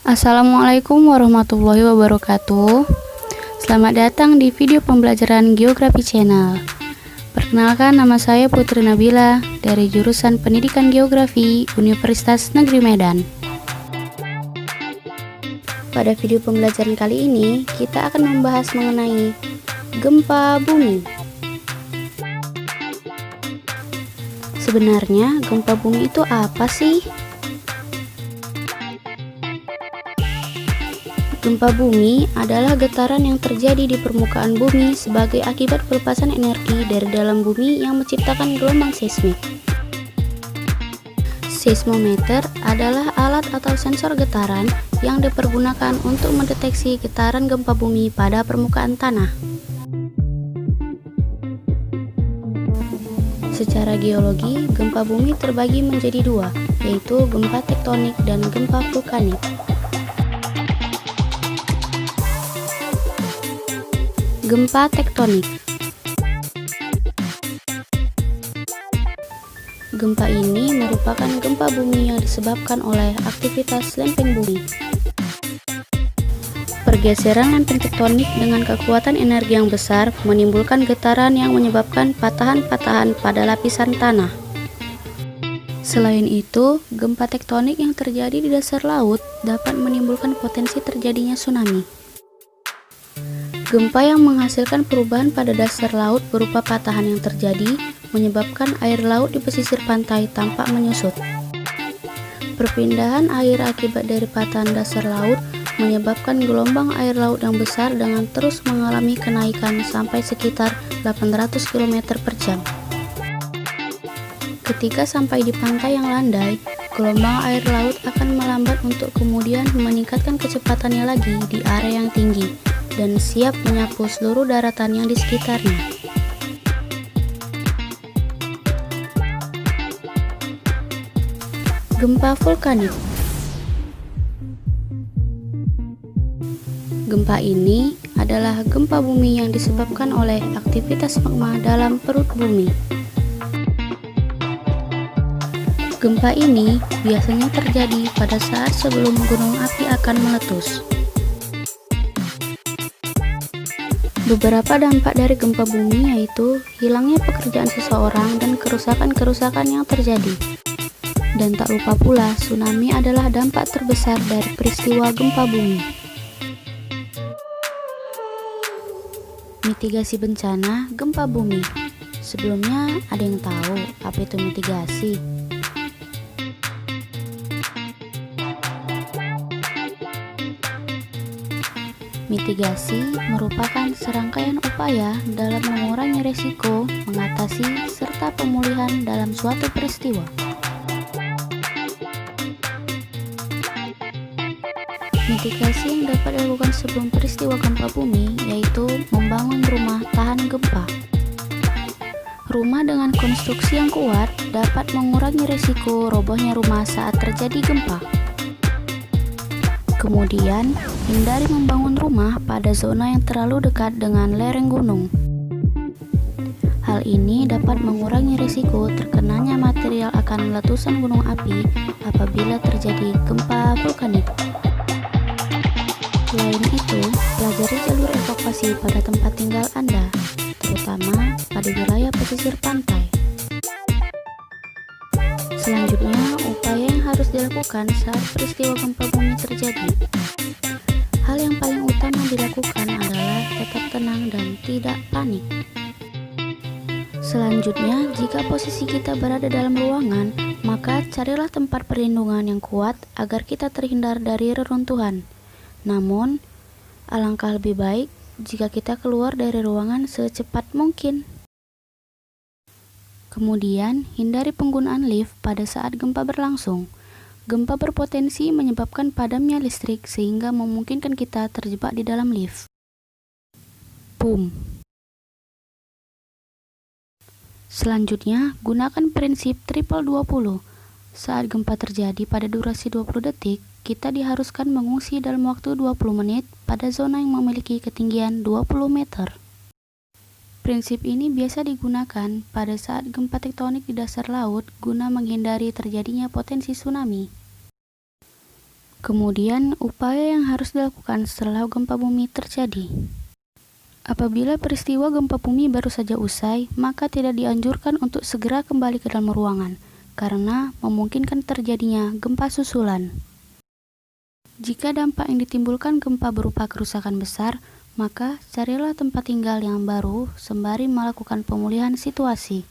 Assalamualaikum warahmatullahi wabarakatuh. Selamat datang di video pembelajaran Geografi Channel. Perkenalkan, nama saya Putri Nabila dari jurusan Pendidikan Geografi Universitas Negeri Medan. Pada video pembelajaran kali ini, kita akan membahas mengenai gempa bumi. Sebenarnya gempa bumi itu apa sih? Gempa bumi adalah getaran yang terjadi di permukaan bumi sebagai akibat pelepasan energi dari dalam bumi yang menciptakan gelombang seismik. Seismometer adalah alat atau sensor getaran yang dipergunakan untuk mendeteksi getaran gempa bumi pada permukaan tanah. Secara geologi, gempa bumi terbagi menjadi dua, yaitu gempa tektonik dan gempa vulkanik. Gempa tektonik. Gempa ini merupakan gempa bumi yang disebabkan oleh aktivitas lempeng bumi. Pergeseran lempeng tektonik dengan kekuatan energi yang besar menimbulkan getaran yang menyebabkan patahan-patahan pada lapisan tanah. Selain itu, gempa tektonik yang terjadi di dasar laut dapat menimbulkan potensi terjadinya tsunami. Gempa yang menghasilkan perubahan pada dasar laut berupa patahan yang terjadi menyebabkan air laut di pesisir pantai tampak menyusut. Perpindahan air akibat dari patahan dasar laut menyebabkan gelombang air laut yang besar dengan terus mengalami kenaikan sampai sekitar 800 km per jam. Ketika sampai di pantai yang landai, gelombang air laut akan melambat untuk kemudian meningkatkan kecepatannya lagi di area yang tinggi dan siap menyapu seluruh daratan yang di sekitarnya. Gempa vulkanik. Gempa ini adalah gempa bumi yang disebabkan oleh aktivitas magma dalam perut bumi. Gempa ini biasanya terjadi pada saat sebelum gunung api akan meletus. Beberapa dampak dari gempa bumi yaitu hilangnya pekerjaan seseorang dan kerusakan-kerusakan yang terjadi. Dan tak lupa pula, tsunami adalah dampak terbesar dari peristiwa gempa bumi. Mitigasi bencana gempa bumi. Sebelumnya ada yang tahu apa itu mitigasi? Mitigasi merupakan serangkaian upaya dalam mengurangi risiko, mengatasi, serta pemulihan dalam suatu peristiwa. Mitigasi yang dapat dilakukan sebelum peristiwa gempa bumi yaitu membangun rumah tahan gempa. Rumah dengan konstruksi yang kuat dapat mengurangi risiko robohnya rumah saat terjadi gempa. Kemudian, hindari membangun rumah pada zona yang terlalu dekat dengan lereng gunung. Hal ini dapat mengurangi risiko terkenanya material akan letusan gunung api apabila terjadi gempa vulkanik. Selain itu, pelajari jalur evakuasi pada tempat tinggal Anda, terutama pada wilayah pesisir pantai. Selanjutnya, upaya yang harus dilakukan saat peristiwa gempa bumi terjadi. Hal yang paling utama dilakukan adalah tetap tenang dan tidak panik. Selanjutnya, jika posisi kita berada dalam ruangan, maka carilah tempat perlindungan yang kuat agar kita terhindar dari reruntuhan. Namun, alangkah lebih baik jika kita keluar dari ruangan secepat mungkin. Kemudian, hindari penggunaan lift pada saat gempa berlangsung. Gempa berpotensi menyebabkan padamnya listrik sehingga memungkinkan kita terjebak di dalam lift. Boom. Selanjutnya, gunakan prinsip triple 20. Saat gempa terjadi pada durasi 20 detik, kita diharuskan mengungsi dalam waktu 20 menit pada zona yang memiliki ketinggian 20 meter. Prinsip ini biasa digunakan pada saat gempa tektonik di dasar laut guna menghindari terjadinya potensi tsunami. Kemudian, upaya yang harus dilakukan setelah gempa bumi terjadi. Apabila peristiwa gempa bumi baru saja usai, maka tidak dianjurkan untuk segera kembali ke dalam ruangan, karena memungkinkan terjadinya gempa susulan. Jika dampak yang ditimbulkan gempa berupa kerusakan besar, maka carilah tempat tinggal yang baru sembari melakukan pemulihan situasi.